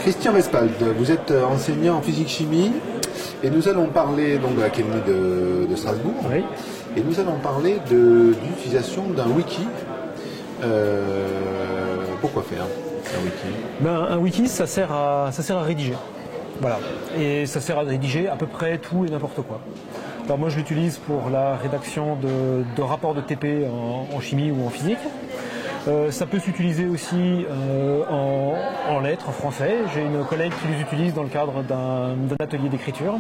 Christian Wespald, vous êtes enseignant en physique-chimie et nous allons parler donc, de l'Académie de Strasbourg. Oui. Et nous allons parler de l'utilisation d'un wiki. Pourquoi faire un wiki? Un wiki, ça sert à rédiger. Voilà. Et ça sert à rédiger à peu près tout et n'importe quoi. Alors moi je l'utilise pour la rédaction de rapports de TP en chimie ou en physique. Ça peut s'utiliser aussi en lettres, en français. J'ai une collègue qui les utilise dans le cadre d'un atelier d'écriture.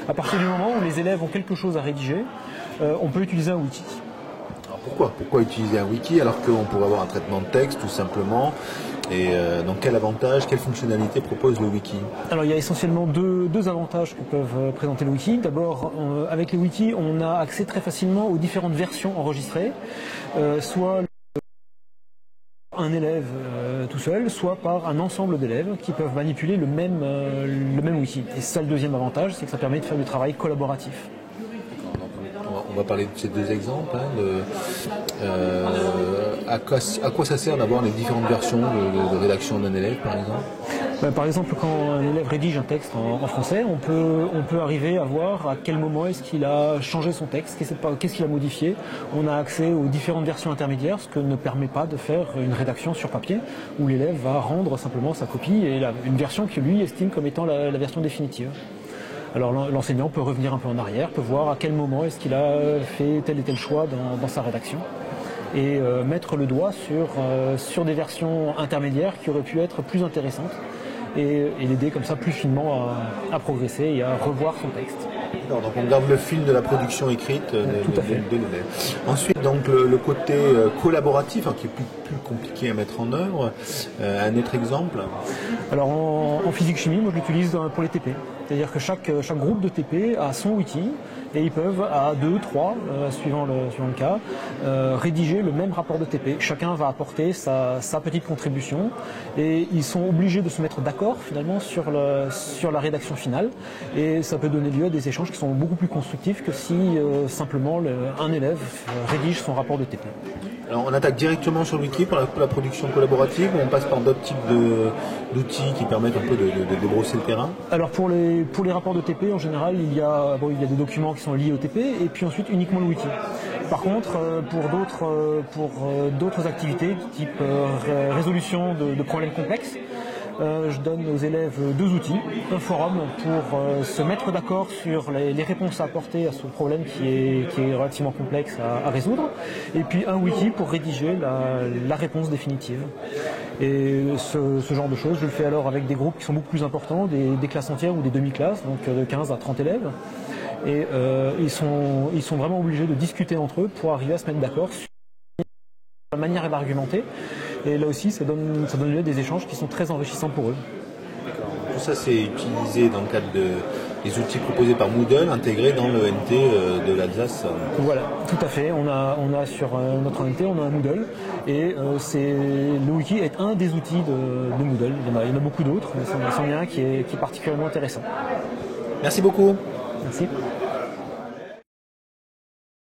À partir du moment où les élèves ont quelque chose à rédiger, on peut utiliser un wiki. Alors pourquoi utiliser un wiki alors qu'on pourrait avoir un traitement de texte tout simplement? Et donc quel avantage, quelle fonctionnalité propose le wiki? Alors il y a essentiellement deux avantages que peuvent présenter le wiki. D'abord, avec les wikis, on a accès très facilement aux différentes versions enregistrées, soit un élève tout seul, soit par un ensemble d'élèves qui peuvent manipuler le même wiki. Et c'est ça le deuxième avantage, c'est que ça permet de faire du travail collaboratif. On va parler de ces deux exemples. À quoi ça sert d'avoir les différentes versions de rédaction d'un élève, par exemple? Par exemple, quand un élève rédige un texte en français, on peut arriver à voir à quel moment est-ce qu'il a changé son texte, qu'est-ce qu'il a modifié. On a accès aux différentes versions intermédiaires, ce que ne permet pas de faire une rédaction sur papier, où l'élève va rendre simplement sa copie et une version que lui estime comme étant la version définitive. Alors l'enseignant peut revenir un peu en arrière, peut voir à quel moment est-ce qu'il a fait tel et tel choix dans sa rédaction et mettre le doigt sur des versions intermédiaires qui auraient pu être plus intéressantes et l'aider comme ça plus finement à progresser et à revoir son texte. Donc on garde le fil de la production écrite de l'élève. Ensuite, donc le côté collaboratif, qui est plus compliqué à mettre en œuvre. Un autre exemple? Alors en physique-chimie, moi je l'utilise pour les TP. C'est-à-dire que chaque groupe de TP a son wiki et ils peuvent, à 2, 3, suivant le cas, rédiger le même rapport de TP. Chacun va apporter sa petite contribution et ils sont obligés de se mettre d'accord finalement sur la rédaction finale. Et ça peut donner lieu à des échanges qui sont beaucoup plus constructifs que si simplement un élève rédige son rapport de TP. Alors on attaque directement sur le wiki pour la production collaborative ou on passe par d'autres types d'outils qui permettent un peu de débrousser le terrain? Alors pour les rapports de TP en général il y a des documents qui sont liés au TP et puis ensuite uniquement le wiki. Par contre pour d'autres activités type résolution de problèmes complexes, je donne aux élèves deux outils, un forum pour se mettre d'accord sur les réponses à apporter à ce problème qui est relativement complexe à résoudre, et puis un wiki pour rédiger la réponse définitive. Et ce genre de choses, je le fais alors avec des groupes qui sont beaucoup plus importants, des classes entières ou des demi-classes, donc de 15 à 30 élèves. Et ils sont vraiment obligés de discuter entre eux pour arriver à se mettre d'accord sur la manière d'argumenter. Et là aussi, ça donne lieu à des échanges qui sont très enrichissants pour eux. Tout ça, c'est utilisé dans le cadre des outils proposés par Moodle, intégrés dans le NT de l'Alsace. Voilà, tout à fait. On a sur notre NT, on a un Moodle. Et le wiki est un des outils de Moodle. Il y en a beaucoup d'autres, mais c'en est un qui est particulièrement intéressant. Merci beaucoup. Merci.